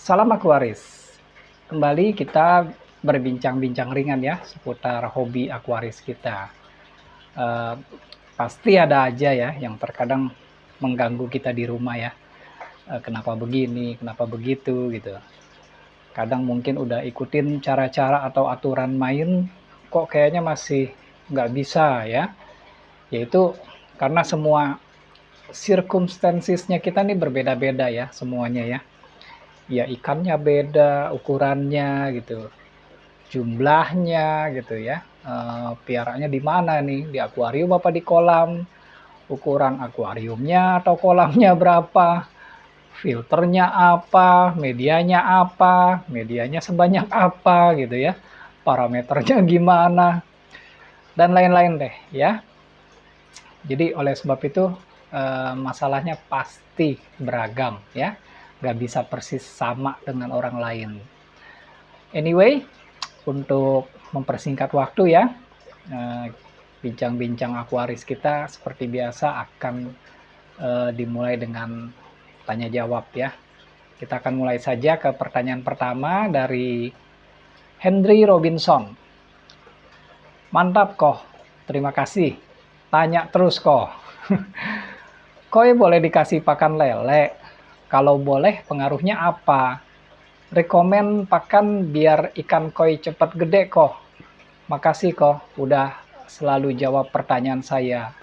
Salam Aquaris. Kembali kita berbincang-bincang ringan ya seputar hobi Aquaris kita. Eh, Pasti ada aja ya yang terkadang mengganggu kita di rumah ya. Kenapa begini, kenapa begitu gitu. Kadang mungkin udah ikutin cara-cara atau aturan main, kok kayaknya masih nggak bisa ya. Yaitu karena semua circumstancesnya kita nih berbeda-beda ya semuanya ya. Ya ikannya beda ukurannya gitu, jumlahnya gitu ya, piaranya di mana nih, di akuarium apa di kolam, ukuran akuariumnya atau kolamnya berapa, filternya apa, medianya sebanyak apa gitu ya, parameternya gimana, dan lain-lain deh ya. Jadi oleh sebab itu masalahnya pasti beragam ya, nggak bisa persis sama dengan orang lain. Anyway, untuk mempersingkat waktu ya, bincang-bincang Aquaris kita seperti biasa akan dimulai dengan tanya jawab ya. Kita akan mulai saja ke pertanyaan pertama dari Henry Robinson. Mantap kok, terima kasih. Tanya terus kok. Koi boleh dikasih pakan lele? Kalau boleh, pengaruhnya apa? Rekomen pakan biar ikan koi cepat gede kok. Makasih kok udah selalu jawab pertanyaan saya.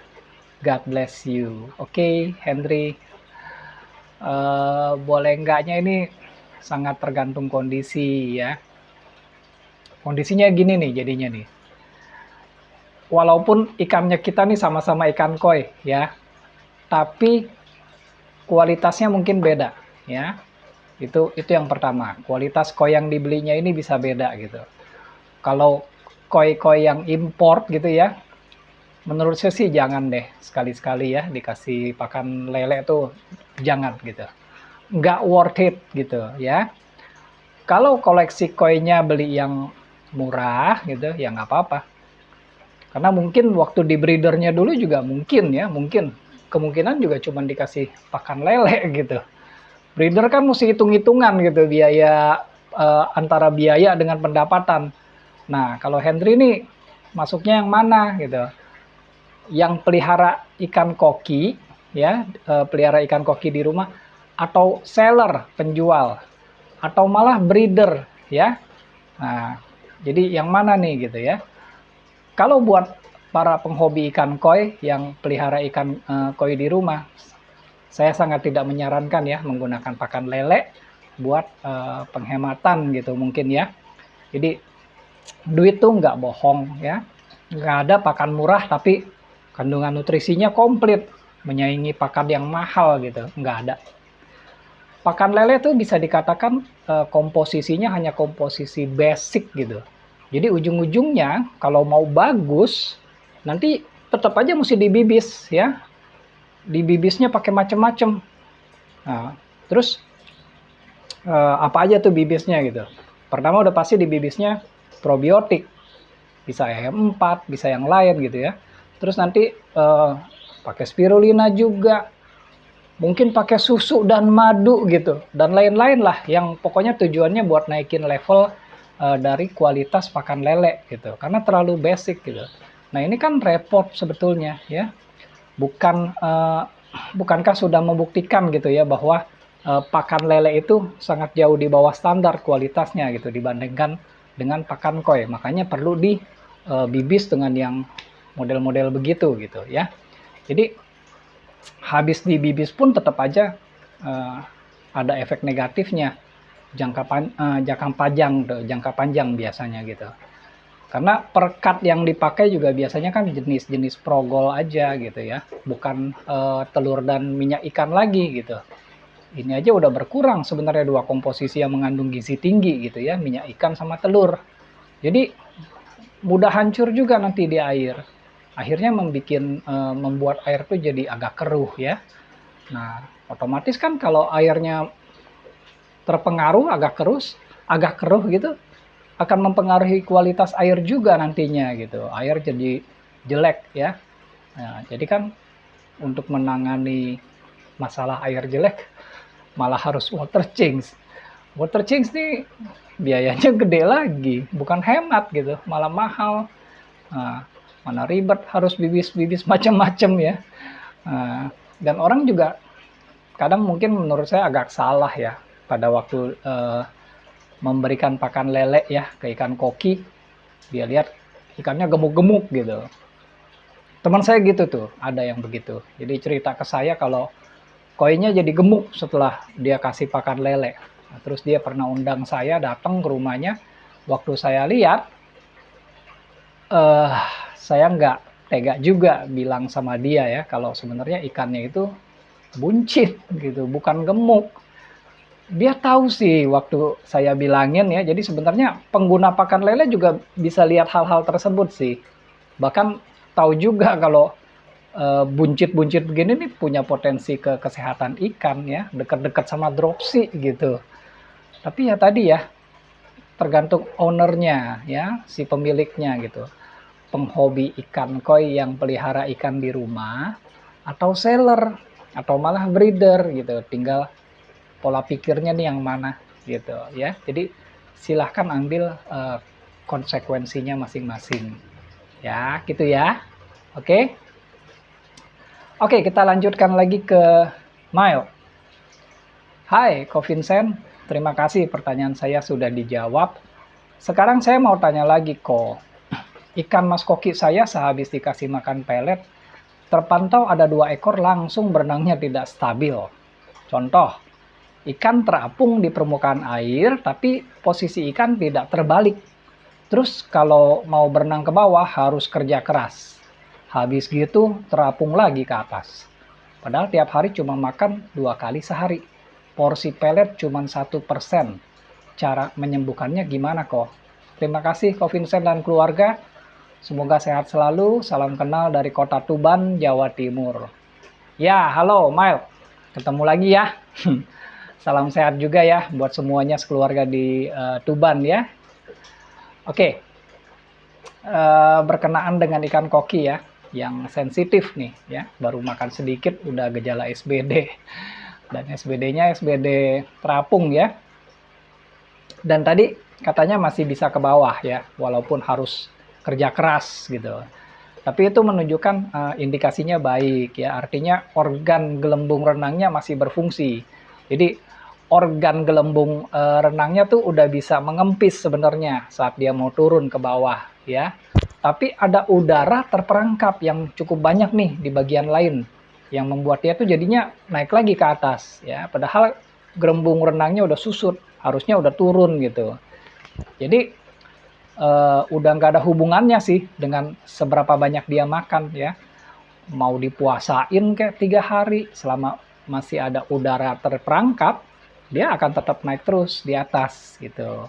God bless you. Oke, Henry. Boleh enggaknya ini sangat tergantung kondisi ya. Kondisinya gini nih jadinya nih. Walaupun ikannya kita nih sama-sama ikan koi ya, tapi kualitasnya mungkin beda ya. Itu yang pertama. Kualitas koi yang dibelinya ini bisa beda gitu. Kalau koi-koi yang import gitu ya, menurut saya sih jangan deh sekali-sekali ya dikasih pakan lele tuh, jangan gitu, nggak worth it gitu ya. Kalau koleksi koinnya beli yang murah gitu ya nggak apa-apa, karena mungkin waktu di breedernya dulu juga mungkin ya, mungkin kemungkinan juga cuma dikasih pakan lele gitu. Breeder kan mesti hitung-hitungan gitu biaya, antara biaya dengan pendapatan. Nah kalau Henry ini masuknya yang mana gitu, yang pelihara ikan koki ya, pelihara ikan koki di rumah, atau seller penjual, atau malah breeder ya. Nah jadi yang mana nih gitu ya. Kalau buat para penghobi ikan koi yang pelihara ikan koi di rumah, saya sangat tidak menyarankan ya menggunakan pakan lele buat penghematan gitu mungkin ya. Jadi duit tuh nggak bohong ya, nggak ada pakan murah tapi kandungan nutrisinya komplit menyaingi pakan yang mahal gitu, nggak ada. Pakan lele tuh bisa dikatakan komposisinya hanya komposisi basic gitu. Jadi ujung-ujungnya kalau mau bagus nanti tetap aja mesti dibibis ya. Dibibisnya pakai macam-macam. Nah, terus apa aja tuh bibisnya gitu. Pertama udah pasti dibibisnya probiotik. Bisa EM4, bisa yang lain gitu ya. Terus nanti pakai spirulina juga, mungkin pakai susu dan madu gitu, dan lain-lain lah yang pokoknya tujuannya buat naikin level dari kualitas pakan lele gitu, karena terlalu basic gitu. Nah ini kan repot sebetulnya ya, bukankah sudah membuktikan gitu ya bahwa pakan lele itu sangat jauh di bawah standar kualitasnya gitu dibandingkan dengan pakan koi, makanya perlu dibibis dengan yang model-model begitu gitu ya. Jadi habis dibibis pun tetap aja ada efek negatifnya jangka panjang biasanya gitu. Karena perkat yang dipakai juga biasanya kan jenis-jenis progol aja gitu ya, bukan telur dan minyak ikan lagi gitu. Ini aja udah berkurang sebenarnya dua komposisi yang mengandung gizi tinggi gitu ya, minyak ikan sama telur. Jadi mudah hancur juga nanti di air. Akhirnya membuat air tuh jadi agak keruh ya. Nah, otomatis kan kalau airnya terpengaruh agak keruh gitu, akan mempengaruhi kualitas air juga nantinya gitu. Air jadi jelek ya. Nah, jadi kan untuk menangani masalah air jelek malah harus water change. Water change nih biayanya gede lagi, bukan hemat gitu, malah mahal. Nah, mana ribet harus bibis-bibis macam-macam ya. Nah, dan orang juga kadang mungkin menurut saya agak salah ya pada waktu memberikan pakan lele ya ke ikan koki, dia lihat ikannya gemuk-gemuk gitu. Teman saya gitu tuh, ada yang begitu. Jadi cerita ke saya kalau koinya jadi gemuk setelah dia kasih pakan lele. Nah, terus dia pernah undang saya datang ke rumahnya. Waktu saya lihat, saya nggak tega juga bilang sama dia ya kalau sebenarnya ikannya itu buncit gitu, bukan gemuk. Dia tahu sih waktu saya bilangin ya. Jadi sebenarnya pengguna pakan lele juga bisa lihat hal-hal tersebut sih. Bahkan tahu juga kalau buncit-buncit begini nih punya potensi ke kesehatan ikan ya, dekat-dekat sama dropsy gitu. Tapi ya tadi ya, tergantung ownernya ya, si pemiliknya gitu. Penghobi ikan koi yang pelihara ikan di rumah, atau seller, atau malah breeder gitu. Tinggal pola pikirnya nih yang mana gitu ya. Jadi silahkan ambil konsekuensinya masing-masing. Ya, gitu ya. Oke. Oke, kita lanjutkan lagi ke Mile. Hai, Ko Vincent. Terima kasih pertanyaan saya sudah dijawab. Sekarang saya mau tanya lagi, Ko. Ikan mas koki saya sehabis dikasih makan pelet, terpantau ada 2 ekor langsung berenangnya tidak stabil. Contoh, ikan terapung di permukaan air, tapi posisi ikan tidak terbalik. Terus kalau mau berenang ke bawah harus kerja keras. Habis gitu terapung lagi ke atas. Padahal tiap hari cuma makan 2 kali sehari. Porsi pelet cuma 1%. Cara menyembuhkannya gimana kok? Terima kasih Ko Vincent dan keluarga. Semoga sehat selalu. Salam kenal dari kota Tuban, Jawa Timur. Ya, halo Mile. Ketemu lagi ya. Salam sehat juga ya buat semuanya sekeluarga di Tuban ya. Oke. Berkenaan dengan ikan koki ya, yang sensitif nih ya, baru makan sedikit udah gejala SBD, dan SBD-nya SBD terapung ya, dan tadi katanya masih bisa ke bawah ya, walaupun harus kerja keras gitu, tapi itu menunjukkan indikasinya baik ya, artinya organ gelembung renangnya masih berfungsi. Jadi organ gelembung renangnya tuh udah bisa mengempis sebenarnya saat dia mau turun ke bawah ya. Tapi ada udara terperangkap yang cukup banyak nih di bagian lain yang membuat dia tuh jadinya naik lagi ke atas ya. Padahal gelembung renangnya udah susut, harusnya udah turun gitu. Jadi udah nggak ada hubungannya sih dengan seberapa banyak dia makan ya. Mau dipuasain kayak 3 hari, selama masih ada udara terperangkap, dia akan tetap naik terus di atas gitu.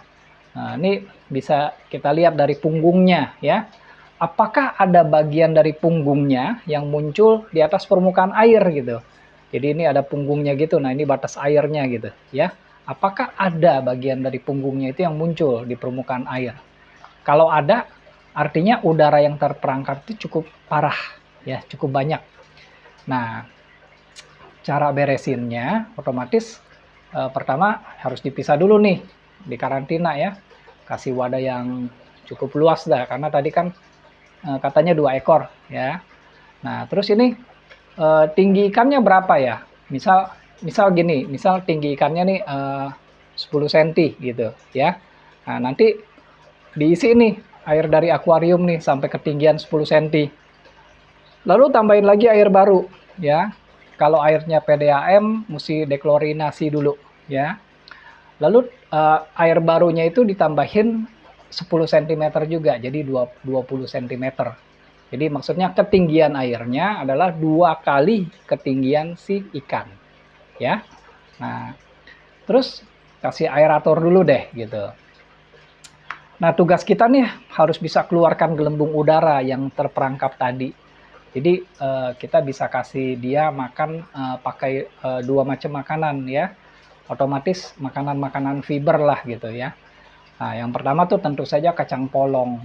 Nah, ini bisa kita lihat dari punggungnya ya. Apakah ada bagian dari punggungnya yang muncul di atas permukaan air gitu. Jadi ini ada punggungnya gitu. Nah, ini batas airnya gitu ya. Apakah ada bagian dari punggungnya itu yang muncul di permukaan air? Kalau ada, artinya udara yang terperangkap itu cukup parah ya, cukup banyak. Nah, cara beresinnya otomatis pertama harus dipisah dulu nih, di karantina ya, kasih wadah yang cukup luas dah, karena tadi kan katanya 2 ekor ya. Nah terus ini tinggi ikannya berapa ya, misal gini, misal tinggi ikannya nih 10 cm gitu ya. Nah nanti diisi nih air dari akuarium nih sampai ketinggian 10 cm, lalu tambahin lagi air baru ya. Kalau airnya PDAM mesti deklorinasi dulu ya. Lalu air barunya itu ditambahin 10 cm juga, jadi 20 cm. Jadi maksudnya ketinggian airnya adalah 2 kali ketinggian si ikan ya. Nah terus kasih aerator dulu deh gitu. Nah tugas kita nih harus bisa keluarkan gelembung udara yang terperangkap tadi. Jadi kita bisa kasih dia makan pakai 2 macam makanan ya. Otomatis makanan-makanan fiber lah gitu ya. Nah yang pertama tuh tentu saja kacang polong.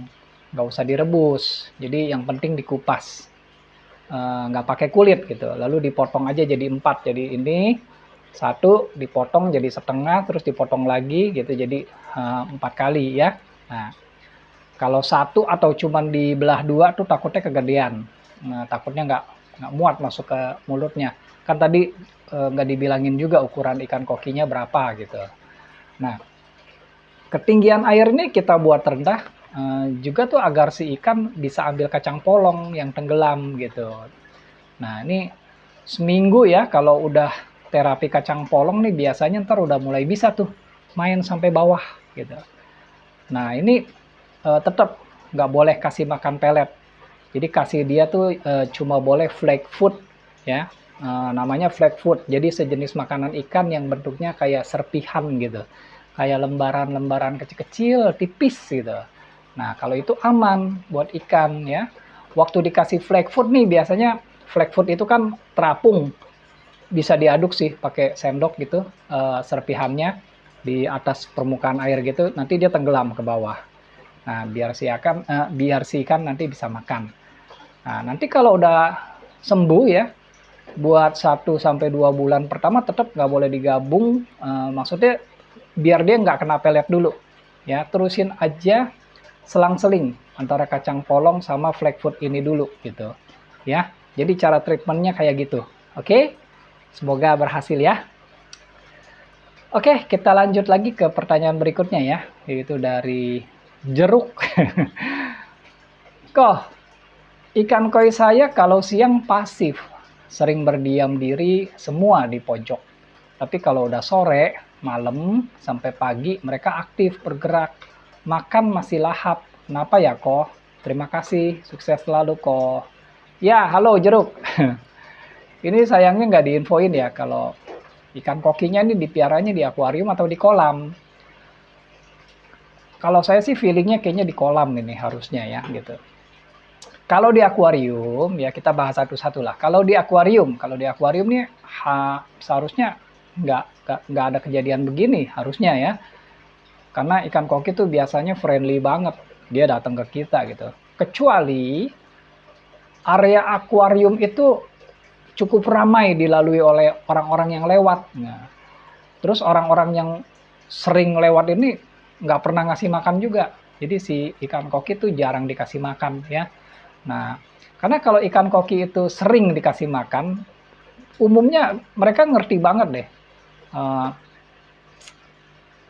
Nggak usah direbus. Jadi yang penting dikupas. Nggak pakai kulit gitu. Lalu dipotong aja jadi 4. Jadi ini, Satu dipotong jadi setengah, terus dipotong lagi gitu, jadi 4 kali ya. Nah, kalau satu atau cuman dibelah dua tuh takutnya kegedean. Nah, takutnya nggak muat masuk ke mulutnya. Kan tadi nggak dibilangin juga ukuran ikan kokinya berapa gitu. Nah, ketinggian air ini kita buat rendah juga tuh agar si ikan bisa ambil kacang polong yang tenggelam gitu. Nah, ini seminggu ya kalau udah terapi kacang polong nih biasanya ntar udah mulai bisa tuh main sampai bawah gitu. Nah, ini tetap nggak boleh kasih makan pelet. Jadi kasih dia tuh cuma boleh flake food ya. Namanya flake food. Jadi sejenis makanan ikan yang bentuknya kayak serpihan gitu. Kayak lembaran-lembaran kecil-kecil tipis gitu. Nah, kalau itu aman buat ikan ya. Waktu dikasih flake food nih biasanya flake food itu kan terapung. Bisa diaduk sih pakai sendok gitu serpihannya di atas permukaan air gitu, nanti dia tenggelam ke bawah. Nah, biar si ikan nanti bisa makan. Nah, nanti kalau udah sembuh ya, buat 1 sampai 2 bulan pertama tetap nggak boleh digabung. Maksudnya biar dia nggak kena pelet dulu. Ya, terusin aja selang-seling antara kacang polong sama flake food ini dulu gitu. Ya, jadi cara treatmentnya kayak gitu. Oke, semoga berhasil ya. Oke, kita lanjut lagi ke pertanyaan berikutnya ya, yaitu dari Jeruk. Kok ikan koi saya kalau siang pasif, sering berdiam diri semua di pojok. Tapi kalau udah sore, malam, sampai pagi mereka aktif bergerak. Makan masih lahap. Kenapa ya kok? Terima kasih, sukses selalu kok. Ya, halo Jeruk. Ini sayangnya nggak diinfoin ya kalau ikan kokinya ini dipiaranya di akuarium atau di kolam. Kalau saya sih feelingnya kayaknya di kolam ini harusnya ya gitu. Kalau di akuarium ya kita bahas satu-satu lah. Kalau di akuarium nih seharusnya nggak ada kejadian begini harusnya ya. Karena ikan koki tuh biasanya friendly banget, dia datang ke kita gitu. Kecuali area akuarium itu cukup ramai dilalui oleh orang-orang yang lewat. Nah, terus orang-orang yang sering lewat ini nggak pernah ngasih makan juga. Jadi si ikan koki itu jarang dikasih makan ya. Nah, karena kalau ikan koki itu sering dikasih makan, umumnya mereka ngerti banget deh.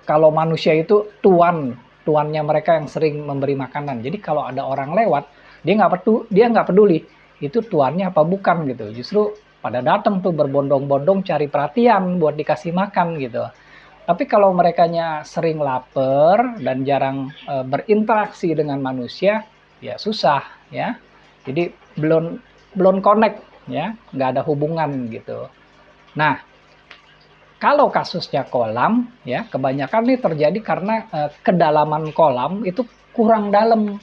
Kalau manusia itu tuannya mereka yang sering memberi makanan. Jadi kalau ada orang lewat, dia nggak peduli itu tuannya apa bukan gitu. Justru pada datang tuh berbondong-bondong cari perhatian buat dikasih makan gitu. Tapi kalau merekanya sering lapar dan jarang berinteraksi dengan manusia, ya susah ya. Jadi belum connect ya, nggak ada hubungan gitu. Nah, kalau kasusnya kolam ya, kebanyakan ini terjadi karena kedalaman kolam itu kurang dalam.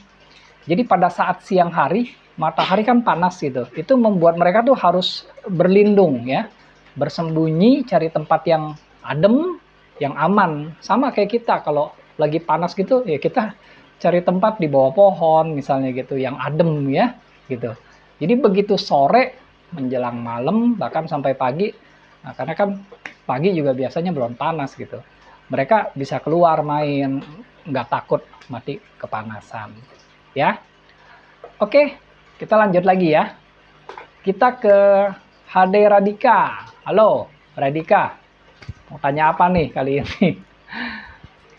Jadi pada saat siang hari, matahari kan panas gitu. Itu membuat mereka tuh harus berlindung ya, bersembunyi cari tempat yang adem, yang aman. Sama kayak kita kalau lagi panas gitu ya kita cari tempat di bawah pohon misalnya gitu yang adem ya gitu. Jadi begitu sore menjelang malam bahkan sampai pagi, nah, karena kan pagi juga biasanya belum panas gitu. Mereka bisa keluar main, nggak takut mati kepanasan. Ya, oke, kita lanjut lagi ya. Kita ke HD Radika. Halo, Radika. Mau tanya apa nih kali ini?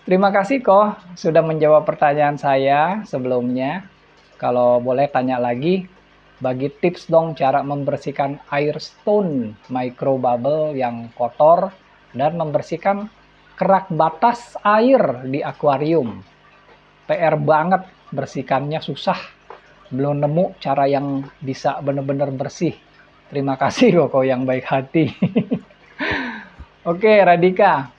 Terima kasih kok sudah menjawab pertanyaan saya sebelumnya. Kalau boleh tanya lagi, bagi tips dong cara membersihkan air stone microbubble yang kotor dan membersihkan kerak batas air di akuarium. PR banget, bersihkannya susah. Belum nemu cara yang bisa benar-benar bersih. Terima kasih kok yang baik hati. Oke, Radika.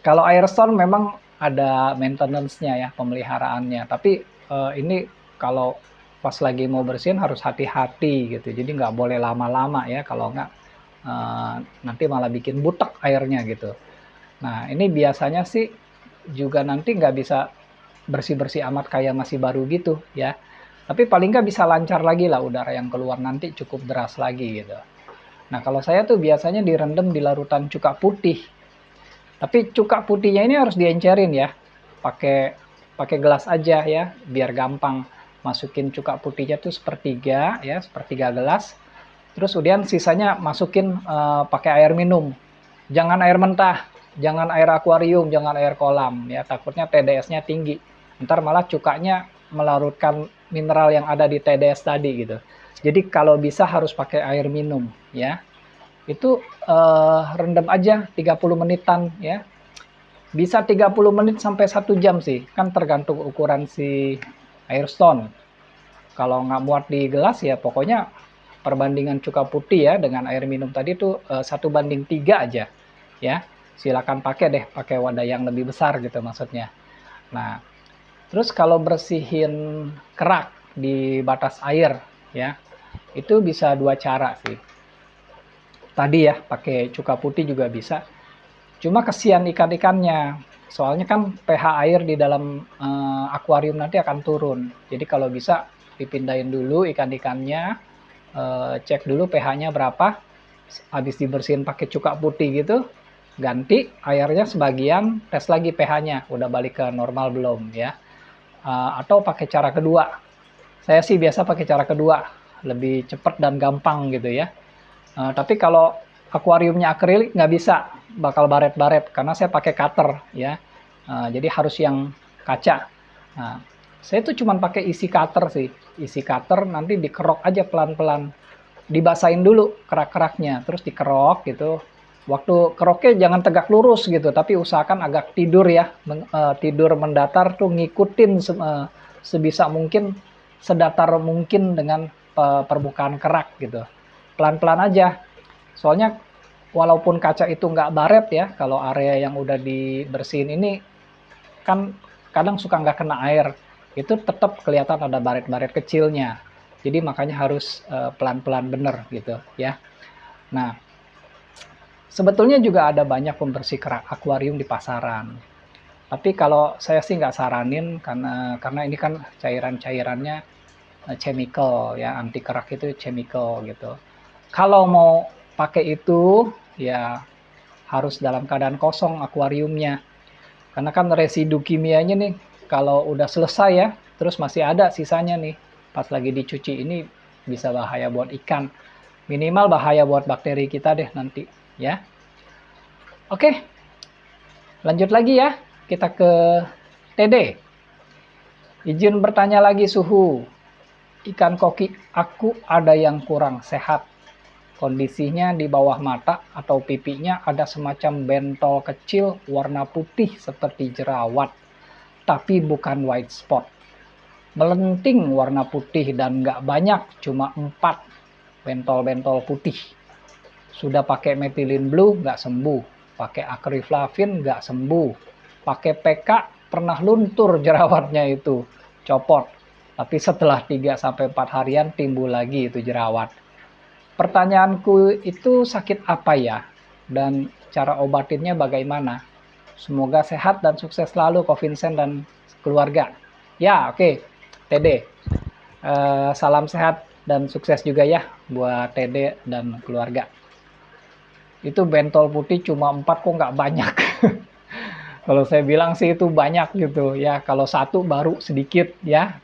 Kalau air stone memang ada maintenance-nya ya, pemeliharaannya. Tapi ini kalau pas lagi mau bersihin harus hati-hati gitu. Jadi nggak boleh lama-lama ya, kalau nggak nanti malah bikin butek airnya gitu. Nah, ini biasanya sih juga nanti nggak bisa bersih-bersih amat kayak masih baru gitu ya. Tapi paling nggak bisa lancar lagi lah udara yang keluar nanti cukup deras lagi gitu. Nah, kalau saya tuh biasanya direndam di larutan cuka putih. Tapi cuka putihnya ini harus diencerin ya. Pakai pakai gelas aja ya, biar gampang. Masukin cuka putihnya tuh sepertiga ya, sepertiga gelas. Terus kemudian sisanya masukin pakai air minum. Jangan air mentah, jangan air akuarium, jangan air kolam ya, takutnya TDS-nya tinggi. Ntar malah cukanya melarutkan mineral yang ada di TDS tadi gitu. Jadi kalau bisa harus pakai air minum ya. Itu rendam aja 30 menitan ya. Bisa 30 menit sampai 1 jam sih, kan tergantung ukuran si air stone. Kalau nggak muat di gelas ya pokoknya perbandingan cuka putih ya dengan air minum tadi tuh 1:3 aja ya. Silakan pakai deh, pakai wadah yang lebih besar gitu maksudnya. Nah, terus kalau bersihin kerak di batas air ya, itu bisa 2 cara sih. Tadi ya pakai cuka putih juga bisa. Cuma kesian ikan-ikannya. Soalnya kan pH air di dalam akuarium nanti akan turun. Jadi kalau bisa dipindahin dulu ikan-ikannya, cek dulu pH-nya berapa. Habis dibersihin pakai cuka putih gitu, ganti airnya sebagian, tes lagi pH-nya, udah balik ke normal belum ya. Atau pakai cara kedua. Saya sih biasa pakai cara kedua, lebih cepat dan gampang gitu ya. Tapi kalau akuariumnya akrilik nggak bisa, bakal baret-baret karena saya pakai cutter ya. Jadi harus yang kaca. Nah, saya tuh cuma pakai isi cutter sih. Isi cutter nanti dikerok aja pelan-pelan. Dibasahin dulu kerak-keraknya, terus dikerok gitu. Waktu keroknya jangan tegak lurus gitu, tapi usahakan agak tidur ya. Tidur mendatar tuh ngikutin sebisa mungkin, sedatar mungkin dengan permukaan kerak gitu. Pelan-pelan aja. Soalnya walaupun kaca itu nggak baret ya, kalau area yang udah dibersihin ini kan kadang suka nggak kena air, itu tetap kelihatan ada baret-baret kecilnya. Jadi makanya harus pelan-pelan bener gitu ya. Nah, sebetulnya juga ada banyak pembersih kerak akuarium di pasaran. Tapi kalau saya sih nggak saranin karena ini kan cairan-cairannya chemical ya, anti kerak itu chemical gitu. Kalau mau pakai itu ya harus dalam keadaan kosong akuariumnya. Karena kan residu kimianya nih kalau udah selesai ya, terus masih ada sisanya nih. Pas lagi dicuci ini bisa bahaya buat ikan. Minimal bahaya buat bakteri kita deh nanti ya. Oke, lanjut lagi ya. Kita ke TD. Izin bertanya lagi suhu. Ikan koki aku ada yang kurang sehat. Kondisinya di bawah mata atau pipinya ada semacam bentol kecil warna putih seperti jerawat, tapi bukan white spot. Melenting warna putih dan nggak banyak, cuma 4 bentol-bentol putih. Sudah pakai methylene blue nggak sembuh, pakai akriflavin nggak sembuh, pakai PK pernah luntur jerawatnya itu, copot. Tapi setelah 3-4 harian timbul lagi itu jerawat. Pertanyaanku itu sakit apa ya? Dan cara obatinnya bagaimana? Semoga sehat dan sukses selalu Ko Vincent dan keluarga. Ya, oke. TD. Salam sehat dan sukses juga ya buat TD dan keluarga. Itu bentol putih cuma 4 kok nggak banyak. Kalau saya bilang sih itu banyak gitu ya. Kalau satu baru sedikit ya.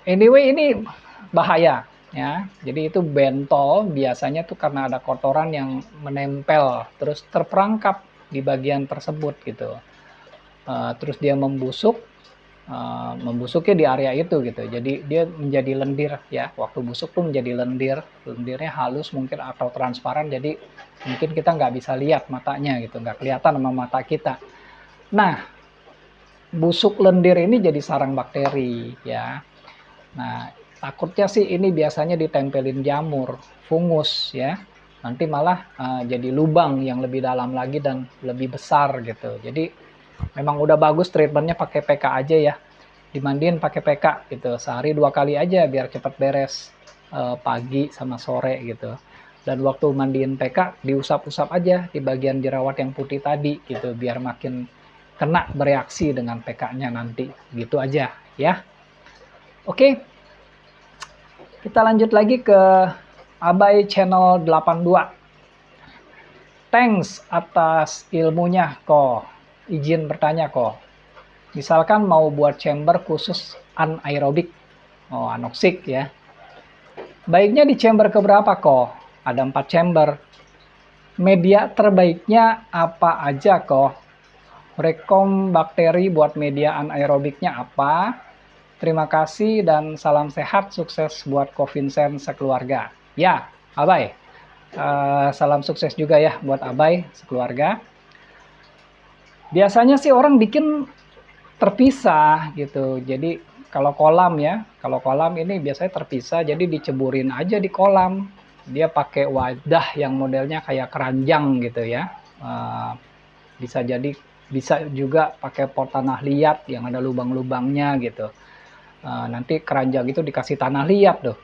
Anyway, ini bahaya. Ya, jadi itu bentol biasanya tuh karena ada kotoran yang menempel terus terperangkap di bagian tersebut gitu. Terus dia membusuk, membusuknya di area itu gitu. Jadi dia menjadi lendir ya. Waktu busuk tuh menjadi lendir, lendirnya halus mungkin atau transparan. Jadi mungkin kita nggak bisa lihat matanya gitu, nggak kelihatan sama mata kita. Nah, busuk lendir ini jadi sarang bakteri ya. Nah, takutnya sih ini biasanya ditempelin jamur, fungus ya. Nanti malah jadi lubang yang lebih dalam lagi dan lebih besar gitu. Jadi memang udah bagus treatmentnya pakai PK aja ya. Dimandiin pakai PK gitu. Sehari 2 kali aja biar cepat beres. Pagi sama sore gitu. Dan waktu mandiin PK diusap-usap aja di bagian jerawat yang putih tadi gitu. Biar makin kena bereaksi dengan PK-nya nanti. Gitu aja ya. Oke. Kita lanjut lagi ke Abai Channel 82. Thanks atas ilmunya kok. Izin bertanya kok. Misalkan mau buat chamber khusus anaerobik. Oh, anoksik ya. Baiknya di chamber keberapa kok? Ada 4 chamber. Media terbaiknya apa aja kok? Rekom bakteri buat media anaerobiknya apa? Terima kasih dan salam sehat, sukses buat Ko Vincent sekeluarga. Ya, Abai. Salam sukses juga ya buat Abai sekeluarga. Biasanya sih orang bikin terpisah gitu. Jadi kalau kolam ya, kalau kolam ini biasanya terpisah, jadi diceburin aja di kolam. Dia pakai wadah yang modelnya kayak keranjang gitu ya. Bisa jadi, bisa juga pakai pot tanah liat yang ada lubang-lubangnya gitu. Nanti keranjang itu dikasih tanah liat tuh,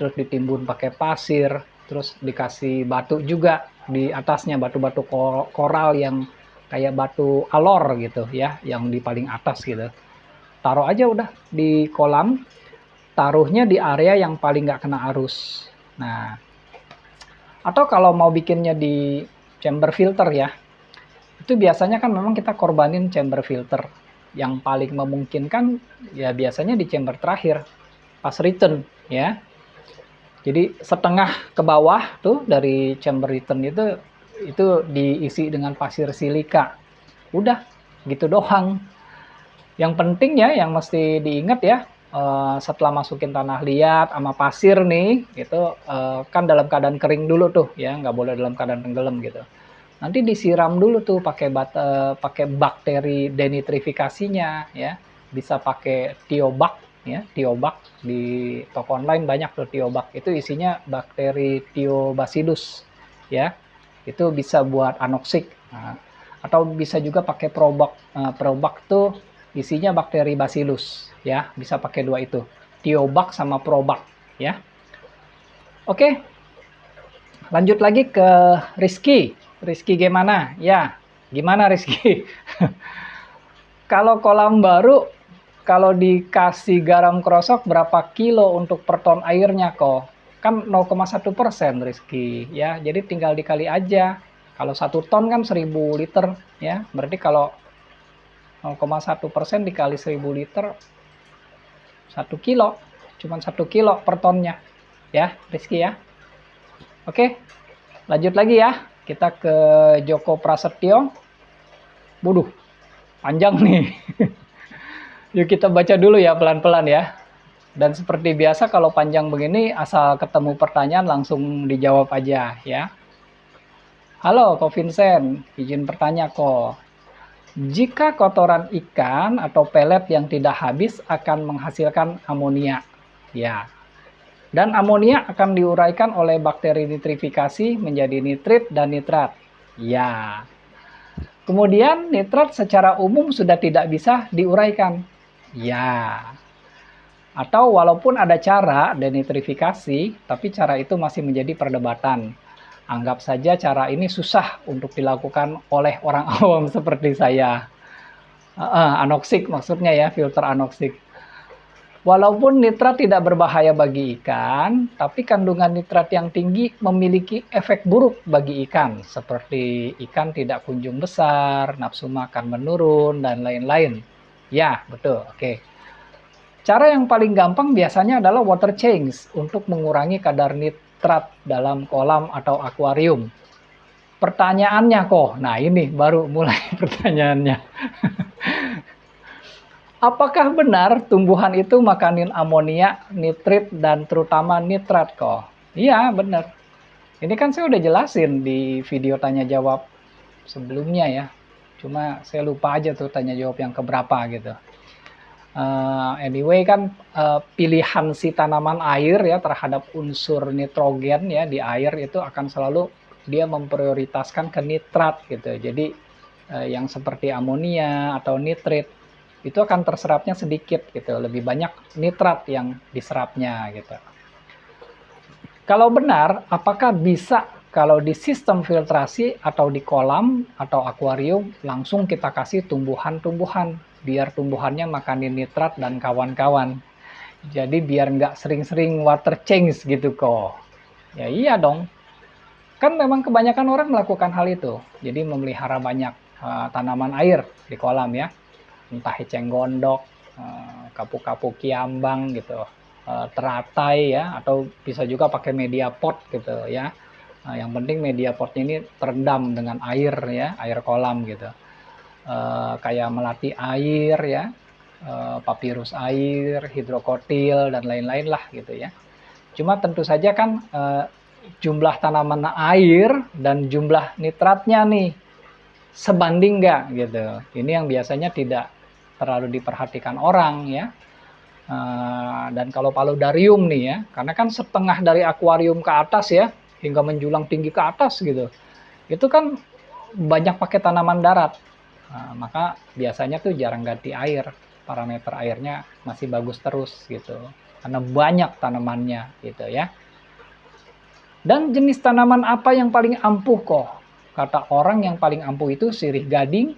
terus ditimbun pakai pasir, terus dikasih batu juga di atasnya, batu-batu koral yang kayak batu alor gitu ya, yang di paling atas gitu. Taruh aja udah di kolam, taruhnya di area yang paling nggak kena arus. Nah, atau kalau mau bikinnya di chamber filter ya, itu biasanya kan memang kita korbanin chamber filter. Yang paling memungkinkan ya biasanya di chamber terakhir, pas return ya. Jadi setengah ke bawah tuh dari chamber return itu diisi dengan pasir silika. Udah, gitu doang. Yang penting ya, yang mesti diingat ya, setelah masukin tanah liat sama pasir nih, itu kan dalam keadaan kering dulu tuh ya, nggak boleh dalam keadaan tenggelam gitu. Nanti disiram dulu tuh pakai bakteri denitrifikasinya ya, bisa pakai Tiobak ya, Tiobak di toko online banyak tuh Tiobak, itu isinya bakteri Thiobacillus ya, itu bisa buat anoksik. Nah, atau bisa juga pakai Probak. Probak tuh isinya bakteri Bacillus ya, bisa pakai dua itu, Tiobak sama Probak ya. Oke, lanjut lagi ke Rizky. Rizky gimana? Ya, gimana Rizky? Kalau kolam baru, kalau dikasih garam krosok berapa kilo untuk per ton airnya kok? Kan 0,1% Rizky ya, jadi tinggal dikali aja. Kalau 1 ton kan 1000 liter ya, berarti kalau 0,1% dikali 1000 liter 1 kilo, cuma 1 kilo per tonnya ya Rizky ya. Oke, lanjut lagi ya, kita ke Joko Prasetyo. Waduh, panjang nih. Yuk kita baca dulu ya pelan-pelan ya. Dan seperti biasa kalau panjang begini asal ketemu pertanyaan langsung dijawab aja ya. Halo Ko Vincent, izin bertanya Ko. Jika kotoran ikan atau pelet yang tidak habis akan menghasilkan amonia. Ya. Dan amonia akan diuraikan oleh bakteri nitrifikasi menjadi nitrit dan nitrat. Ya. Kemudian nitrat secara umum sudah tidak bisa diuraikan. Ya. Atau walaupun ada cara denitrifikasi, tapi cara itu masih menjadi perdebatan. Anggap saja cara ini susah untuk dilakukan oleh orang awam seperti saya. Anoksik maksudnya ya, filter anoksik. Walaupun nitrat tidak berbahaya bagi ikan, tapi kandungan nitrat yang tinggi memiliki efek buruk bagi ikan, seperti ikan tidak kunjung besar, nafsu makan menurun, dan lain-lain. Ya, betul. Oke. Cara yang paling gampang biasanya adalah water change untuk mengurangi kadar nitrat dalam kolam atau akuarium. Pertanyaannya kok, nah ini baru mulai pertanyaannya. Apakah benar tumbuhan itu makanin amonia, nitrit, dan terutama nitrat kok? Iya, benar. Ini kan saya udah jelasin di video tanya jawab sebelumnya ya. Cuma saya lupa aja tuh tanya jawab yang keberapa gitu. Anyway kan pilihan si tanaman air ya terhadap unsur nitrogen ya di air itu akan selalu dia memprioritaskan ke nitrat gitu. Jadi yang seperti amonia atau nitrit itu akan terserapnya sedikit gitu, lebih banyak nitrat yang diserapnya gitu. Kalau benar, apakah bisa kalau di sistem filtrasi atau di kolam atau akuarium langsung kita kasih tumbuhan-tumbuhan biar tumbuhannya makanin nitrat dan kawan-kawan. Jadi biar nggak sering-sering water change gitu kok. Ya iya dong. Kan memang kebanyakan orang melakukan hal itu. Jadi memelihara banyak tanaman air di kolam ya. Entah eceng gondok, kapu-kapu kiambang gitu, teratai ya, atau bisa juga pakai media pot gitu ya. Yang penting media potnya ini terendam dengan air ya, air kolam gitu. Kayak melati air ya, papirus air, hidrokotil dan lain-lain lah gitu ya. Cuma tentu saja kan jumlah tanaman air dan jumlah nitratnya nih sebanding nggak gitu. Ini yang biasanya tidak terlalu diperhatikan orang ya. Dan kalau paludarium nih ya, karena kan setengah dari akuarium ke atas ya, hingga menjulang tinggi ke atas gitu. Itu kan banyak pakai tanaman darat. Maka biasanya tuh jarang ganti air, parameter airnya masih bagus terus gitu. Karena banyak tanamannya gitu ya. Dan jenis tanaman apa yang paling ampuh kok? Kata orang yang paling ampuh itu sirih gading,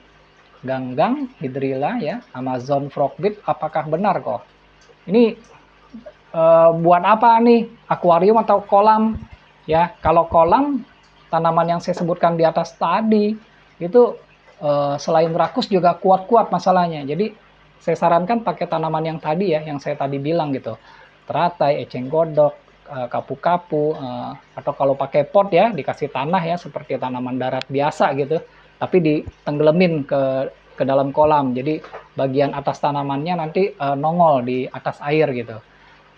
ganggang, hidrilla ya, Amazon frogweed. Apakah benar kok? Ini buat apa nih? Akuarium atau kolam? Ya, kalau kolam, tanaman yang saya sebutkan di atas tadi itu selain rakus juga kuat-kuat masalahnya. Jadi saya sarankan pakai tanaman yang tadi ya, yang saya tadi bilang gitu. Teratai, eceng godok, kapu-kapu, atau kalau pakai pot ya dikasih tanah ya seperti tanaman darat biasa gitu, tapi ditenggelamin ke dalam kolam. Jadi bagian atas tanamannya nanti nongol di atas air gitu.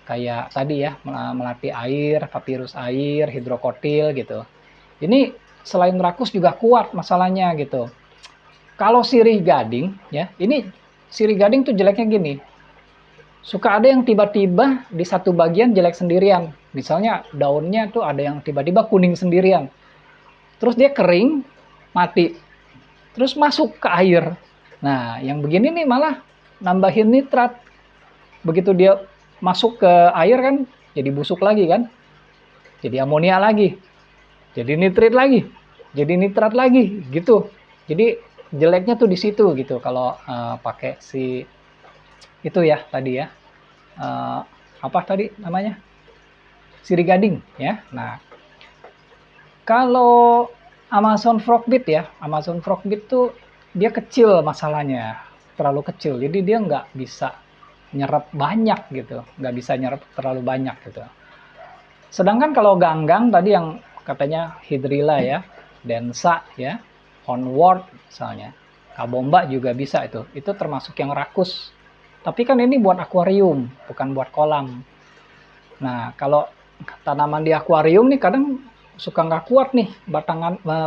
Kayak tadi ya, melati air, papirus air, hidrokotil gitu. Ini selain rakus juga kuat masalahnya gitu. Kalau sirih gading ya, ini sirih gading tuh jeleknya gini. Suka ada yang tiba-tiba di satu bagian jelek sendirian. Misalnya daunnya tuh ada yang tiba-tiba kuning sendirian. Terus dia kering, mati. Terus masuk ke air. Nah, yang begini nih malah nambahin nitrat. Begitu dia masuk ke air kan, jadi busuk lagi kan. Jadi amonia lagi. Jadi nitrit lagi. Jadi nitrat lagi gitu. Jadi jeleknya tuh di situ gitu kalau pakai si itu ya tadi ya. Apa tadi namanya? Sirih gading ya. Nah, kalau Amazon frogweed ya, Amazon frogweed tuh dia kecil masalahnya, terlalu kecil. Jadi dia nggak bisa nyerap banyak gitu, nggak bisa nyerap terlalu banyak gitu. Sedangkan kalau ganggang tadi yang katanya hidrilla ya, densa ya, onward misalnya, kabomba juga bisa itu termasuk yang rakus. Tapi kan ini buat akuarium, bukan buat kolam. Nah, kalau tanaman di akuarium nih kadang suka nggak kuat nih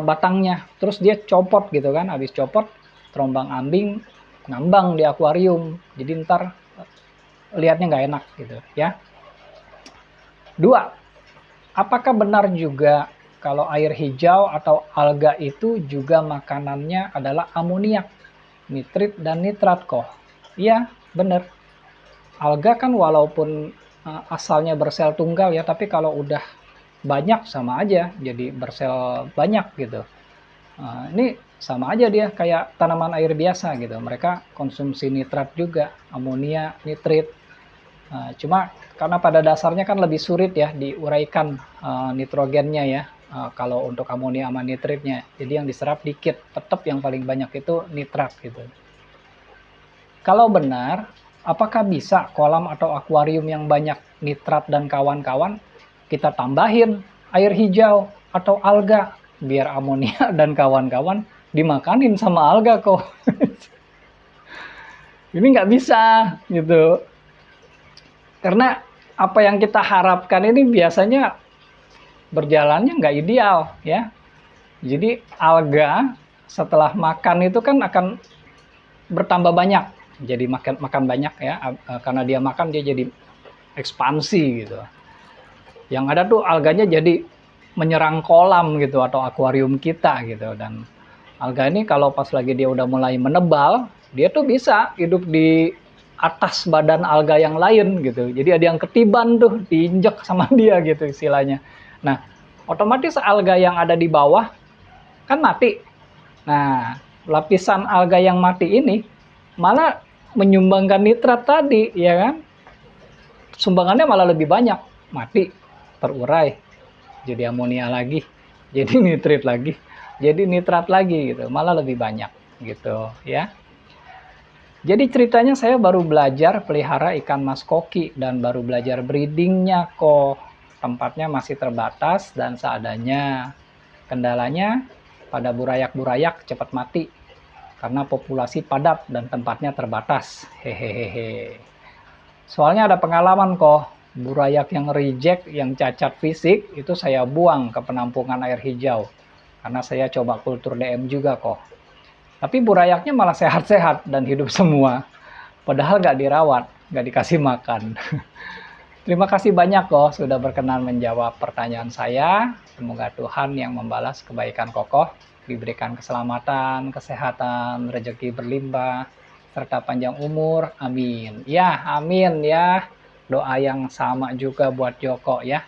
batangnya. Terus dia copot gitu kan, habis copot terombang-ambing ngambang di akuarium. Jadi ntar lihatnya nggak enak gitu ya. Dua, apakah benar juga kalau air hijau atau alga itu juga makanannya adalah amoniak, nitrit dan nitrat kok? Iya, benar. Alga kan walaupun asalnya bersel tunggal ya, tapi kalau udah banyak sama aja jadi bersel banyak gitu. Ini sama aja dia kayak tanaman air biasa gitu. Mereka konsumsi nitrat juga, amonia, nitrit. Cuma karena pada dasarnya kan lebih sulit ya diuraikan nitrogennya ya. Kalau untuk amonia sama nitritnya, jadi yang diserap dikit. Tetap yang paling banyak itu nitrat gitu. Kalau benar, apakah bisa kolam atau akuarium yang banyak nitrat dan kawan-kawan kita tambahin air hijau atau alga biar amonia dan kawan-kawan dimakanin sama alga kok? Ini nggak bisa gitu. Karena apa yang kita harapkan ini biasanya berjalannya nggak ideal ya. Jadi alga setelah makan itu kan akan bertambah banyak. Jadi makan banyak ya, karena dia makan dia jadi ekspansi gitu. Yang ada tuh alganya jadi menyerang kolam gitu atau akuarium kita gitu. Dan alga ini kalau pas lagi dia udah mulai menebal, dia tuh bisa hidup di atas badan alga yang lain gitu. Jadi ada yang ketiban tuh, diinjek sama dia gitu istilahnya. Nah, otomatis alga yang ada di bawah kan mati. Nah, lapisan alga yang mati ini malah menyumbangkan nitrat tadi, ya kan? Sumbangannya malah lebih banyak, mati, terurai. jadi amonia lagi, jadi nitrit lagi, jadi nitrat lagi gitu, malah lebih banyak gitu ya. Jadi ceritanya saya baru belajar pelihara ikan mas koki dan baru belajar breedingnya kok. Tempatnya masih terbatas dan seadanya. Kendalanya pada burayak-burayak cepat mati karena populasi padat dan tempatnya terbatas. Hehehe. Soalnya ada pengalaman kok, burayak yang reject, yang cacat fisik itu saya buang ke penampungan air hijau. Karena saya coba kultur DM juga kok. Tapi burayaknya malah sehat-sehat dan hidup semua. Padahal nggak dirawat, nggak dikasih makan. Terima kasih banyak kok sudah berkenan menjawab pertanyaan saya. Semoga Tuhan yang membalas kebaikan kokoh, diberikan keselamatan, kesehatan, rezeki berlimpah, serta panjang umur. Amin. Ya, amin ya. Doa yang sama juga buat Joko ya.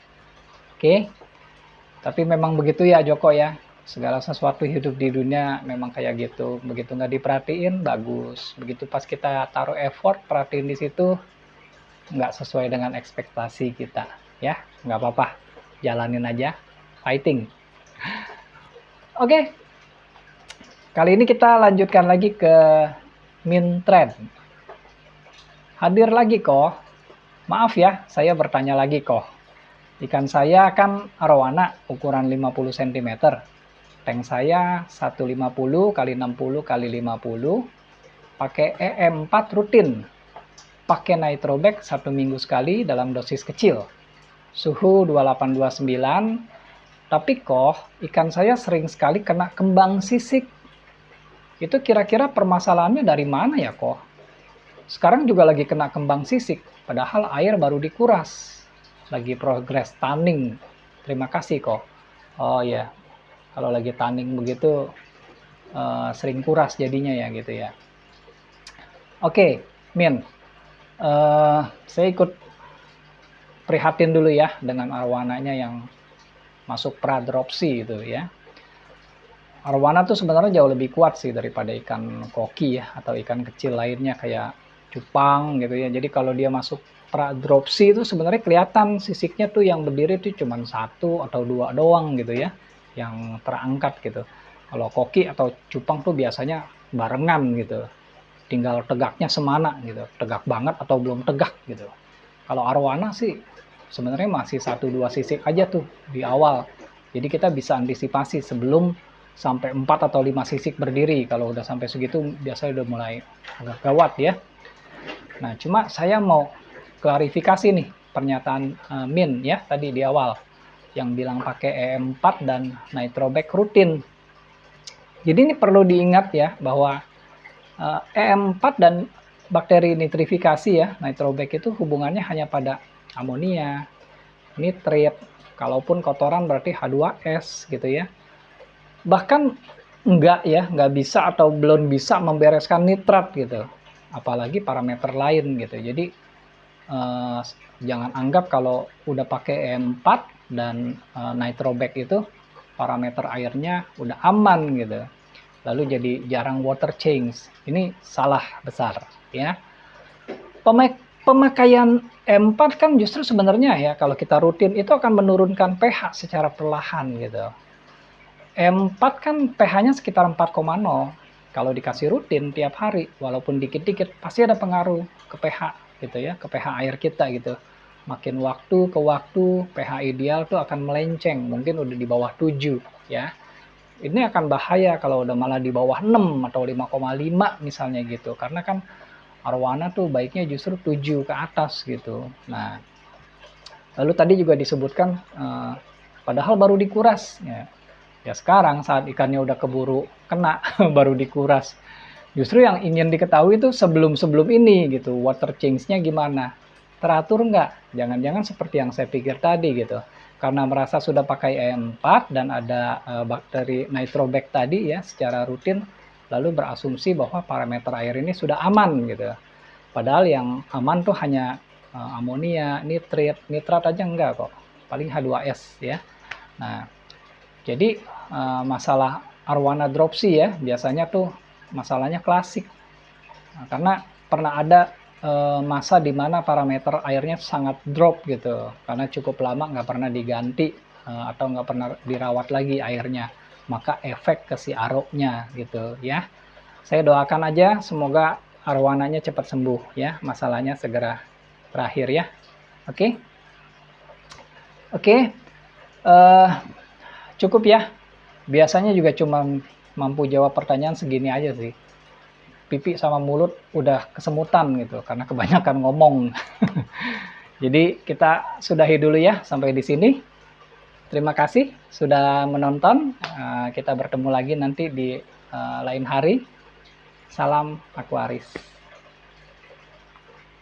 Oke. Tapi memang begitu ya Joko ya. Segala sesuatu hidup di dunia memang kayak gitu. Begitu nggak diperhatiin, bagus. Begitu pas kita taruh effort, perhatiin di situ, nggak sesuai dengan ekspektasi kita. Ya, nggak apa-apa. Jalanin aja. Fighting. Oke. Kali ini kita lanjutkan lagi ke min trend. Hadir lagi kok. Maaf ya, saya bertanya lagi kok. Ikan saya kan arowana ukuran 50 cm. Tank saya 150 x 60 x 50, pakai EM4 rutin, pakai nitrobag 1 minggu sekali dalam dosis kecil, suhu 2829. Tapi kok ikan saya sering sekali kena kembang sisik. Itu kira-kira permasalahannya dari mana ya kok? Sekarang juga lagi kena kembang sisik, padahal air baru dikuras, lagi progres tanning. Terima kasih kok. Oh ya, kalau lagi tanning begitu sering kuras jadinya ya gitu ya. Oke, Min, saya ikut prihatin dulu ya dengan arwananya yang masuk pradropsi itu ya. Arwana tuh sebenarnya jauh lebih kuat sih daripada ikan koki ya, atau ikan kecil lainnya kayak cupang gitu ya. Jadi kalau dia masuk pradropsi itu sebenarnya kelihatan sisiknya tuh yang berdiri tuh cuma 1 atau 2 doang gitu ya, yang terangkat gitu. Kalau koki atau cupang tuh biasanya barengan gitu, tinggal tegaknya semana gitu, tegak banget atau belum tegak gitu. Kalau arwana sih sebenarnya masih 1-2 sisik aja tuh di awal, jadi kita bisa antisipasi sebelum sampai 4 atau 5 sisik berdiri. Kalau udah sampai segitu biasanya udah mulai agak gawat ya. Nah, cuma saya mau klarifikasi nih pernyataan Min ya tadi di awal yang bilang pakai EM4 dan nitrobag rutin. Jadi ini perlu diingat ya bahwa EM4 dan bakteri nitrifikasi ya, nitrobag itu hubungannya hanya pada amonia, nitrit, kalaupun kotoran berarti H2S gitu ya. Bahkan nggak bisa atau belum bisa membereskan nitrat gitu, apalagi parameter lain gitu. Jadi jangan anggap kalau udah pakai EM4 dan nitrobag itu parameter airnya udah aman gitu, lalu jadi jarang water change. Ini salah besar ya. Pemakaian E4 kan justru sebenarnya ya kalau kita rutin itu akan menurunkan pH secara perlahan gitu. E4 kan pH-nya sekitar 4,0. Kalau dikasih rutin tiap hari walaupun dikit-dikit pasti ada pengaruh ke pH gitu ya, ke pH air kita gitu. Makin waktu ke waktu pH ideal tuh akan melenceng, mungkin udah di bawah 7 ya. Ini akan bahaya kalau udah malah di bawah 6 atau 5,5 misalnya gitu. Karena kan arwana tuh baiknya justru 7 ke atas gitu. Nah, lalu tadi juga disebutkan padahal baru dikuras ya. Ya sekarang saat ikannya udah keburu kena baru dikuras. Justru yang ingin diketahui itu sebelum ini gitu, water change-nya gimana? Teratur nggak? Jangan-jangan seperti yang saya pikir tadi gitu. Karena merasa sudah pakai E4 dan ada bakteri nitrobag tadi ya secara rutin, lalu berasumsi bahwa parameter air ini sudah aman gitu. Padahal yang aman tuh hanya amonia, nitrat aja enggak kok. Paling H2S ya. Nah, jadi masalah arwana dropsy ya biasanya tuh masalahnya klasik. Nah, karena pernah ada masa di mana parameter airnya sangat drop gitu karena cukup lama nggak pernah diganti atau nggak pernah dirawat lagi airnya, maka efek ke si aroknya gitu ya. Saya doakan aja semoga arwananya cepat sembuh ya, masalahnya segera berakhir ya. Oke. Oke. Cukup ya. Biasanya juga cuma mampu jawab pertanyaan segini aja sih. Pipi sama mulut udah kesemutan gitu karena kebanyakan ngomong. Jadi kita sudahi dulu ya sampai di sini. Terima kasih sudah menonton. Kita bertemu lagi nanti di lain hari. Salam Aquaris.